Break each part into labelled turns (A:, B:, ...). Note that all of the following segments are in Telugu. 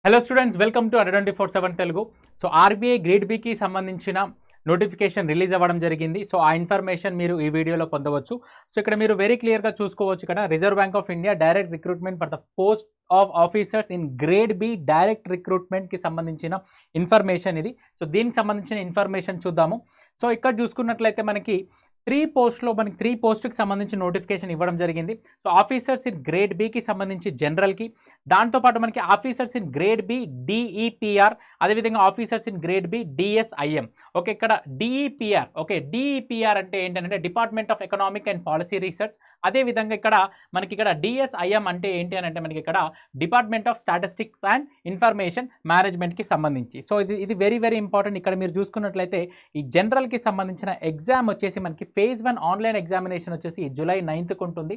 A: Hello students, welcome to Adda 24/7 Telugu. So RBI grade బికి సంబంధించిన నోటిఫికేషన్ రిలీజ్ అవ్వడం జరిగింది. సో ఆ ఇన్ఫర్మేషన్ మీరు ఈ వీడియోలో పొందవచ్చు. సో ఇక్కడ మీరు వెరీ క్లియర్గా చూసుకోవచ్చు. ఇక్కడ reserve bank of India direct recruitment for the post of officers in grade B direct రిక్రూట్మెంట్కి సంబంధించిన ఇన్ఫర్మేషన్ ఇది. సో దీనికి సంబంధించిన ఇన్ఫర్మేషన్ చూద్దాము. సో ఇక్కడ చూసుకున్నట్లయితే మనకి 3 పోస్ట్కి సంబంధించి నోటిఫికేషన్ ఇవ్వడం జరిగింది. సో ఆఫీసర్స్ ఇన్ గ్రేడ్ బికి సంబంధించి జనరల్కి, దాంతోపాటు మనకి officers in grade B DEPR, అదేవిధంగా officers in grade B DSIM. Okay, ఇక్కడ డిఈపిఆర్, ఓకే, డిఈపిఆర్ అంటే ఏంటంటే department of economic and policy research. అదేవిధంగా ఇక్కడ డిఎస్ఐఎం అంటే ఏంటి అని అంటే మనకి ఇక్కడ department of statistics and information మేనేజ్మెంట్కి సంబంధించి. సో ఇది వెరీ వెరీ ఇంపార్టెంట్. ఇక్కడ మీరు చూసుకున్నట్లయితే ఈ జనరల్కి సంబంధించిన ఎగ్జామ్ వచ్చేసి మనకి ఫేజ్ 1 ఆన్లైన్ ఎగ్జామినేషన్ వచ్చేసి జూలై 9th ఉంటుంది.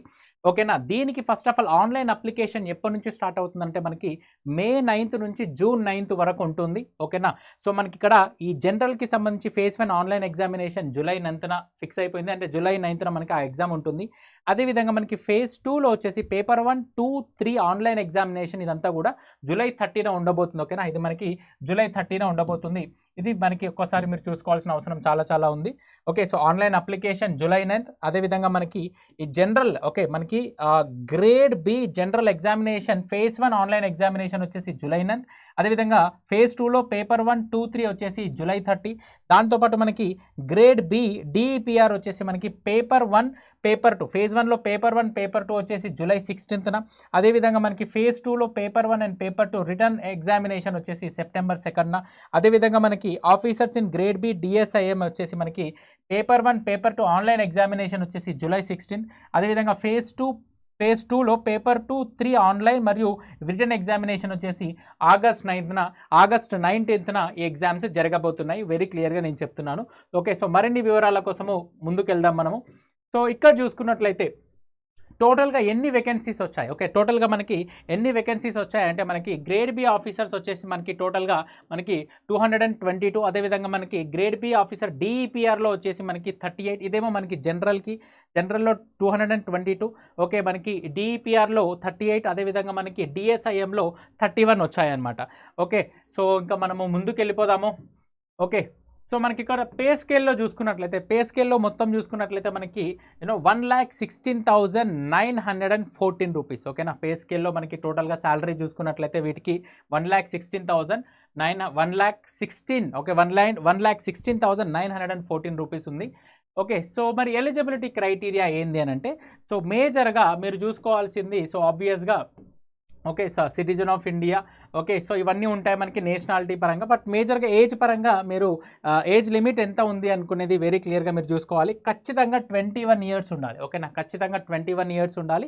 A: ఓకేనా, దీనికి first of all online application ఎప్పటి నుంచి స్టార్ట్ అవుతుందంటే మనకి మే 9th నుంచి జూన్ 9th వరకు ఉంటుంది. ఓకేనా, సో మనకి ఇక్కడ ఈ జనరల్కి సంబంధించి phase 1 online examination July 9th fix అయిపోయింది. అంటే జూలై 9th మనకి ఆ ఎగ్జామ్ ఉంటుంది. అదేవిధంగా మనకి ఫేజ్ 2లో వచ్చేసి పేపర్ 1, 2, 3 ఆన్లైన్ ఎగ్జామినేషన్ ఇదంతా కూడా జూలై 30న ఉండబోతుంది. ఓకేనా, ఇది మనకి జూలై 30న ఉండబోతుంది. ఇది మనకి ఒక్కసారి మీరు చూసుకోవాల్సిన అవసరం చాలా ఉంది. Okay, so online application July 9th. అదేవిధంగా మనకి ఈ జనరల్, ఓకే, మనకి grade B general examination phase 1 online examination వచ్చేసి జూలై 9th. అదేవిధంగా ఫేజ్ 2లో పేపర్ 1, 2, 3 వచ్చేసి జూలై 30. దాంతోపాటు మనకి గ్రేడ్ బి డిఈపిఆర్ వచ్చేసి మనకి పేపర్ 1, పేపర్ 2, ఫేజ్ 1లో పేపర్ 1, పేపర్ 2 వచ్చేసి జూలై 16th. అదేవిధంగా మనకి ఫేజ్ 2లో paper 1 and paper 2 written examination వచ్చేసి సెప్టెంబర్ 2nd. అదేవిధంగా మనకి officers in grade B DSIM వచ్చేసి మనకి పేపర్ 1, పేపర్ 2 ఆన్లైన్ ఎగ్జామినేషన్ వచ్చేసి జూలై 16th. అదేవిధంగా ఫేజ్ 2లో పేపర్ 2, 3 ఆన్లైన్ మరియు రిటర్న్ ఎగ్జామినేషన్ వచ్చేసి ఆగస్ట్ 19th ఈ ఎగ్జామ్స్ జరగబోతున్నాయి. వెరీ క్లియర్గా నేను చెప్తున్నాను. ఓకే, సో మరిన్ని వివరాల కోసము ముందుకెళ్దాం మనము. సో ఇక్కడ చూసుకున్నట్లయితే టోటల్గా ఎన్ని వేకెన్సీస్ వచ్చాయి, ఓకే, టోటల్గా మనకి ఎన్ని వేకెన్సీస్ వచ్చాయంటే మనకి గ్రేడ్ బి ఆఫీసర్స్ వచ్చేసి మనకి టోటల్గా మనకి 222. అదేవిధంగా మనకి గ్రేడ్ బి ఆఫీసర్ డిఈపిఆర్లో వచ్చేసి మనకి 38. ఇదేమో మనకి జనరల్లో 222. ఓకే, మనకి డిఈపిఆర్లో 38. అదేవిధంగా మనకి డిఎస్ఐఎంలో 31 వచ్చాయన్నమాట. ఓకే, సో ఇంకా మనము ముందుకు వెళ్ళిపోదాము. ఓకే, సో మనకి ఇక్కడ పే స్కేల్లో మొత్తం చూసుకున్నట్లయితే మనకి 1,16,914 రూపీస్. ఓకేనా, పే స్కేల్లో మనకి టోటల్గా శాలరీ చూసుకున్నట్లయితే వీటికి 1,16,914 రూపీస్ ఉంది. ఓకే, సో మరి ఎలిజిబిలిటీ క్రైటీరియా ఏంది అని అంటే, సో మేజర్గా మీరు చూసుకోవాల్సింది, సో ఆబ్వియస్గా okay, so citizen of India. Okay, so ఇవన్నీ ఉంటాయి మనకి నేషనాలిటీ పరంగా. బట్ మేజర్గా ఏజ్ పరంగా మీరు ఏజ్ లిమిట్ ఎంత ఉంది అనుకునేది వెరీ క్లియర్గా మీరు చూసుకోవాలి. ఖచ్చితంగా 21 years ఉండాలి. ఓకేనా, ఖచ్చితంగా 21 years ఉండాలి.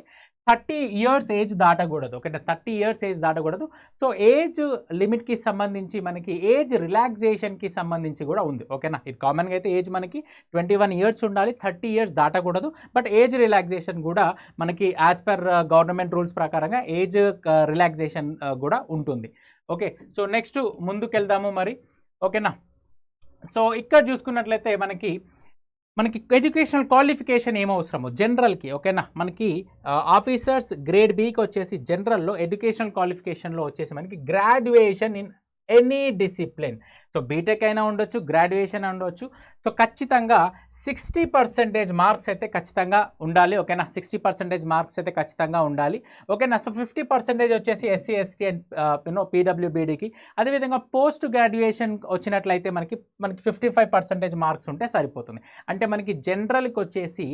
A: 30 years ఏజ్ దాటకూడదు. ఓకేనా, 30 years ఏజ్ దాటకూడదు. సో ఏజ్ లిమిట్కి సంబంధించి మనకి ఏజ్ రిలాక్సేషన్కి సంబంధించి కూడా ఉంది. ఓకేనా, ఇది కామన్గా అయితే ఏజ్ మనకి 21 years ఉండాలి, 30 years దాటకూడదు. బట్ ఏజ్ రిలాక్సేషన్ కూడా మనకి యాజ్ పర్ గవర్నమెంట్ రూల్స్ ప్రకారంగా ఏజ్ రిలాక్సేషన్ కూడా ఉంటుంది. ఓకే, సో నెక్స్ట్ ముందుకెళ్దాము మరి. ఓకేనా, సో ఇక్కడ చూసుకున్నట్లయితే మనకి ఎడ్యుకేషనల్ క్వాలిఫికేషన్ ఏమవసరము జనరల్కి. ఓకేనా, మనకి ఆఫీసర్స్ గ్రేడ్ బికి వచ్చేసి జనరల్లో ఎడ్యుకేషనల్ క్వాలిఫికేషన్లో వచ్చేసి మనకి graduation in any discipline. So BTech అయినా ఉండొచ్చు, గ్రాడ్యుయేషన్ ఉండొచ్చు. సో ఖచ్చితంగా 60% మార్క్స్ అయితే ఖచ్చితంగా ఉండాలి. ఓకేనా, 60% మార్క్స్ అయితే ఖచ్చితంగా ఉండాలి. ఓకేనా, సో 50% వచ్చేసి SC, ST అండ్ PWBDకి. అదేవిధంగా పోస్ట్ గ్రాడ్యుయేషన్ వచ్చినట్లయితే మనకి 55% మార్క్స్ ఉంటే సరిపోతుంది. అంటే మనకి జనరల్కి వచ్చేసి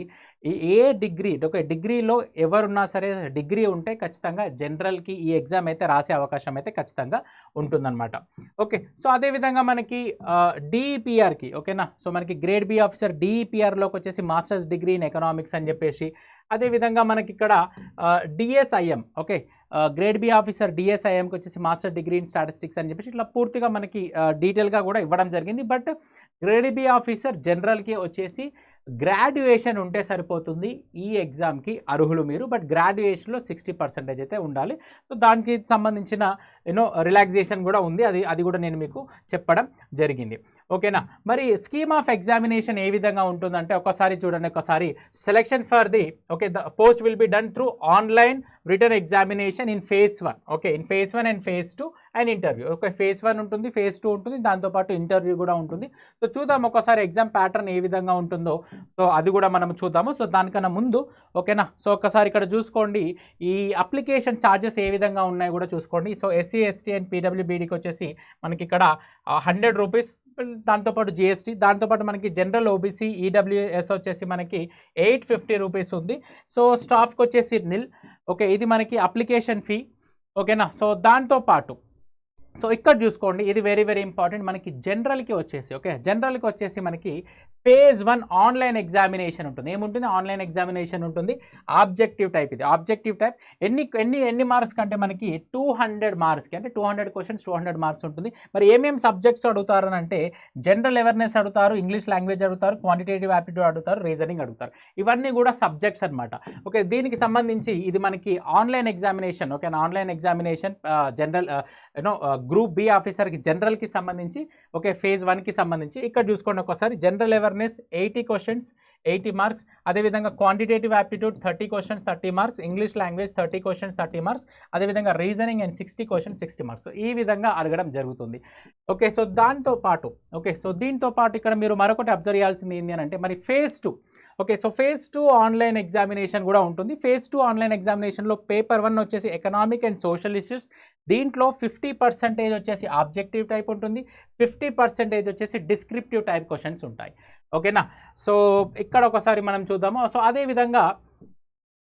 A: ఏ డిగ్రీ, ఓకే, డిగ్రీలో ఎవరున్నా సరే డిగ్రీ ఉంటే ఖచ్చితంగా జనరల్కి ఈ ఎగ్జామ్ అయితే రాసే అవకాశం అయితే ఖచ్చితంగా ఉంటుందన్నమాట. ఓకే, సో అదేవిధంగా మనకి డిఈపిఆర్కి, ఓకేనా, సో మనకి గ్రేడ్ బి ఆఫీసర్ డిఈపిఆర్లోకి వచ్చేసి మాస్టర్స్ డిగ్రీ ఇన్ ఎకనామిక్స్ అని చెప్పేసి. అదేవిధంగా మనకి ఇక్కడ DSIM, okay, grade B officer డిఎస్ఐఎంకి వచ్చేసి మాస్టర్ డిగ్రీ ఇన్ స్టాటిస్టిక్స్ అని చెప్పేసి ఇట్లా పూర్తిగా మనకి డీటెయిల్గా కూడా ఇవ్వడం జరిగింది. బట్ గ్రేడ్ బి ఆఫీసర్ జనరల్కి వచ్చేసి గ్రాడ్యుయేషన్ ఉంటే సరిపోతుంది. ఈ ఎగ్జామ్కి అర్హులు మీరు. బట్ గ్రాడ్యుయేషన్లో 60% అయితే ఉండాలి. సో దానికి సంబంధించిన రిలాక్సేషన్ కూడా ఉంది, అది కూడా నేను మీకు చెప్పడం జరిగింది. ఓకేనా, మరి స్కీమ్ ఆఫ్ ఎగ్జామినేషన్ ఏ విధంగా ఉంటుందంటే ఒకసారి చూడండి. ఒకసారి selection for the the post will be done through online written examination in phase 1. Okay, in phase 1 and phase 2 and interview. Okay, phase 1 ఉంటుంది, phase 2 ఉంటుంది, దాంతోపాటు ఇంటర్వ్యూ కూడా ఉంటుంది. సో చూద్దాం ఒకసారి ఎగ్జామ్ ప్యాటర్న్ ఏ విధంగా ఉంటుందో, సో అది కూడా మనం చూద్దాము. సో దానికన్నా ముందు ఓకేనా, సో ఒకసారి ఇక్కడ చూసుకోండి ఈ అప్లికేషన్ ఛార్జెస్ ఏ విధంగా ఉన్నాయో కూడా చూసుకోండి. సో SC ST అండ్ PWBDకి వచ్చేసి మనకి ఇక్కడ 100 రూపీస్, దాంతోపాటు GST, దాంతోపాటు మనకి జనరల్ OBC EWS వచ్చేసి మనకి 850 రూపీస్ ఉంది. సో స్టాఫ్కి వచ్చేసి నిల్. ఓకే, ఇది మనకి అప్లికేషన్ ఫీ. ఓకేనా, సో దాంతోపాటు సో ఇక్కడ చూసుకోండి, ఇది వెరీ వెరీ ఇంపార్టెంట్. మనకి జనరల్కి వచ్చేసి జనరల్కి వచ్చేసి మనకి phase 1 ఆన్లైన్ ఎగ్జామినేషన్ ఉంటుంది. ఏముంటుంది? ఆన్లైన్ ఎగ్జామినేషన్ ఉంటుంది. ఆబ్జెక్టివ్ టైప్, ఇది ఆబ్జెక్టివ్ టైప్. ఎన్ని మార్క్స్ కంటే మనకి 200 మార్క్స్కి, అంటే 200 క్వశ్చన్స్ 200 మార్క్స్ ఉంటుంది. మరి ఏమేమి సబ్జెక్ట్స్ అడుగుతారు అని అంటే జనరల్ అవేర్నెస్ అడుగుతారు, ఇంగ్లీష్ లాంగ్వేజ్ అడుగుతారు, క్వాంటిటేటివ్ యాప్టిట్యూడ్ అడుగుతారు, రీజనింగ్ అడుగుతారు. ఇవన్నీ కూడా సబ్జెక్ట్స్ అనమాట. ఓకే, దీనికి సంబంధించి ఇది మనకి ఆన్లైన్ ఎగ్జామినేషన్. ఓకేనా, online examination general group B ఆఫీసర్కి జనరల్కి సంబంధించి phase 1కి సంబంధించి ఇక్కడ చూసుకోండి. ఒకసారి జనరల్ అవేర్నెస్ 80 క్వశ్చన్స్ 80 మార్క్స్, అదేవిధంగా quantitative aptitude 30 questions 30 marks, English language 30 questions 30 marks, అదేవిధంగా రీజనింగ్ అండ్ 60 క్వశ్చన్స్ 60 మార్క్స్. ఈ విధంగా అడగడం జరుగుతుంది. ఓకే, సో దీంతో పాటు ఇక్కడ మీరు మరొకటి అబ్జర్వ్ చేయాల్సింది ఏంటి అని అంటే మరి phase 2. Okay, so phase 2 online examination కూడా ఉంటుంది. phase 2 ఆన్లైన్ ఎగ్జామినేషన్లో పేపర్ 1 వచ్చేసి ఎకనామిక్ అండ్ సోషల్ ఇష్యూస్. దీంట్లో 50% వచ్చేసి ఆబ్జెక్టివ్ టైప్ ఉంటుంది, 50% వచ్చేసి డిస్క్రిప్టివ్ టైప్ క్వశ్చన్స్ ఉంటాయి. ఓకేనా, సో ఇక్కడ ఒకసారి మనం చూద్దాము. సో అదేవిధంగా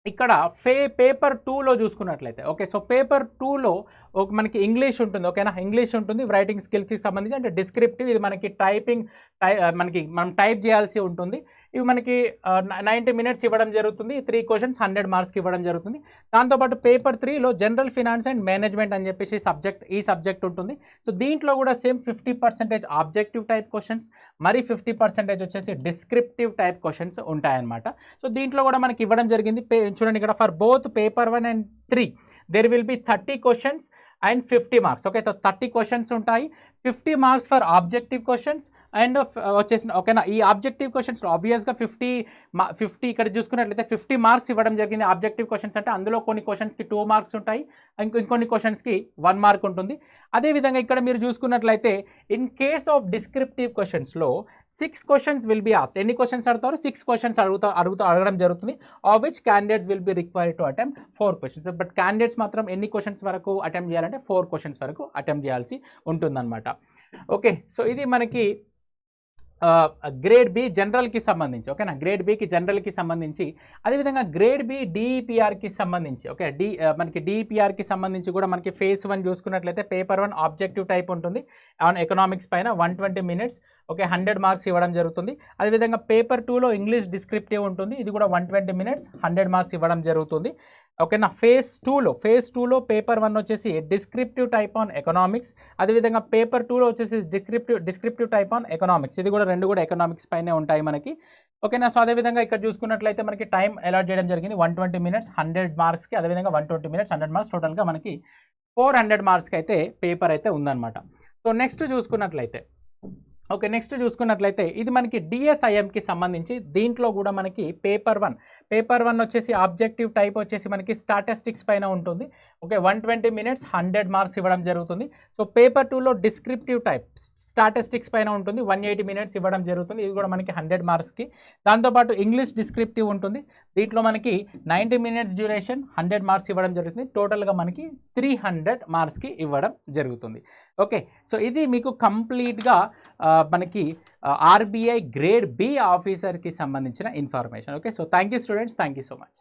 A: ఇక్కడ పేపర్ 2లో చూసుకున్నట్లయితే ఓకే, సో పేపర్ 2లో మనకి ఇంగ్లీష్ ఉంటుంది. ఓకేనా, ఇంగ్లీష్ ఉంటుంది, రైటింగ్ స్కిల్స్కి సంబంధించి, అంటే డిస్క్రిప్టివ్. ఇది మనకి మనం టైప్ చేయాల్సి ఉంటుంది. ఇవి మనకి 90 మినిట్స్ ఇవ్వడం జరుగుతుంది. 3 క్వశ్చన్స్ 100 మార్క్స్కి ఇవ్వడం జరుగుతుంది. దాంతోపాటు పేపర్ 3లో జనరల్ ఫినాన్స్ అండ్ మేనేజ్మెంట్ అని చెప్పేసి ఈ సబ్జెక్ట్ ఉంటుంది. సో దీంట్లో కూడా సేమ్ 50% ఆబ్జెక్టివ్ టైప్ క్వశ్చన్స్, మరి 50% వచ్చేసి డిస్క్రిప్టివ్ టైప్ క్వశ్చన్స్ ఉంటాయన్నమాట. సో దీంట్లో కూడా మనకి ఇవ్వడం జరిగింది. చూడండి ఇక్కడ for both paper 1 and 3 there will be 30 questions and 50 marks. Okay, so 30 questions ఉంటాయి, 50 marks for objective questions and వచ్చేసి ఓకేనా. ఈ ఆబ్జెక్టివ్ క్వశ్చన్స్ ఆబ్వియస్గా 50 ఇక్కడ చూసుకున్నట్లయితే 50 మార్క్స్ ఇవ్వడం జరిగింది. ఆబ్జెక్టివ్ క్వశ్చన్స్ అంటే అందులో కొన్ని క్వశ్చన్స్కి 2 మార్క్స్ ఉంటాయి, ఇంకొన్ని క్వశ్చన్స్కి 1 మార్క్ ఉంటుంది. అదేవిధంగా ఇక్కడ మీరు చూసుకున్నట్లయితే ఇన్ కేస్ ఆఫ్ డిస్క్రిప్టివ్ క్వశ్చన్స్లో 6 క్వశ్చన్స్ విల్ బి ఆస్క్డ్. ఎన్ని క్వశ్చన్స్ అడుగుతారు? 6 క్వశ్చన్స్ అడగడం జరుగుతుంది. Of which candidates will be required to attempt 4 questions. But candidates మాత్రం ఎన్ని క్వశ్చన్స్ వరకు అటెంప్ట్ చేయాలంటే 4 క్వశ్చన్స్ వరకు అటెంప్ట్ చేయాల్సి ఉంటుందన్నమాట. ఓకే, సో ఇది మనకి గ్రేడ్ బి జనరల్కి సంబంధించి. ఓకేనా, గ్రేడ్ బికి జనరల్కి సంబంధించి, అదేవిధంగా గ్రేడ్ బి DEPRకి సంబంధించి. ఓకే, మనకి DEPRకి సంబంధించి కూడా మనకి phase 1 చూసుకున్నట్లయితే పేపర్ 1 ఆబ్జెక్టివ్ టైప్ ఉంటుంది ఆన్ ఎకనామిక్స్ పైన 120 మినిట్స్. ఓకే, 100 మార్క్స్ ఇవ్వడం జరుగుతుంది. అదేవిధంగా పేపర్ 2లో ఇంగ్లీష్ డిస్క్రిప్టివ్ ఉంటుంది, ఇది కూడా 120 మినిట్స్ 100 మార్క్స్ ఇవ్వడం జరుగుతుంది. ఓకేనా, phase 2లో పేపర్ 1 వచ్చేసి డిస్క్రిప్టివ్ టైప్ ఆన్ ఎకనామిక్స్, అదేవిధంగా పేపర్ 2లో వచ్చేసి డిస్క్రిప్టివ్ టైప్ ఆన్ ఎకనామిక్స్. ఇది కూడా రెండు కూడా ఎకనామిక్స్ పైనే ఉంటాయి మనకి. ఓకేనా, సో అదేవిధంగా ఇక్కడ చూసుకున్నట్లయితే మనకి టైం అలాట్ చేయడం జరిగింది 120 మినిట్స్ 100 మార్క్స్కి, అదేవిధంగా 120 మినిట్స్ 100 మార్క్స్, టోటల్గా మనకి 400 మార్క్స్కి అయితే పేపర్ అయితే ఉందన్నమాట. సో నెక్స్ట్ చూసుకున్నట్లయితే నెక్స్ట్ చూసుకున్నట్లయితే ఇది మనకి DSIMకి సంబంధించి. దీంట్లో కూడా మనకి పేపర్ 1 వచ్చేసి ఆబ్జెక్టివ్ టైప్ వచ్చేసి మనకి స్టాటిస్టిక్స్ పైన ఉంటుంది. ఓకే, 120 మినిట్స్ 100 మార్క్స్ ఇవ్వడం జరుగుతుంది. సో పేపర్ 2లో డిస్క్రిప్టివ్ టైప్ స్టాటిస్టిక్స్ పైన ఉంటుంది, 180 మినిట్స్ ఇవ్వడం జరుగుతుంది, ఇది కూడా మనకి 100 మార్క్స్కి. దాంతోపాటు ఇంగ్లీష్ డిస్క్రిప్టివ్ ఉంటుంది, దీంట్లో మనకి 90 మినిట్స్ డ్యూరేషన్ 100 మార్క్స్ ఇవ్వడం జరుగుతుంది, టోటల్గా మనకి 300 మార్క్స్కి ఇవ్వడం జరుగుతుంది. ఓకే, సో ఇది మీకు కంప్లీట్గా మనకి RBI గ్రేడ్ బి ఆఫీసర్కి సంబంధించిన information. Okay, so thank you students, thank you so much.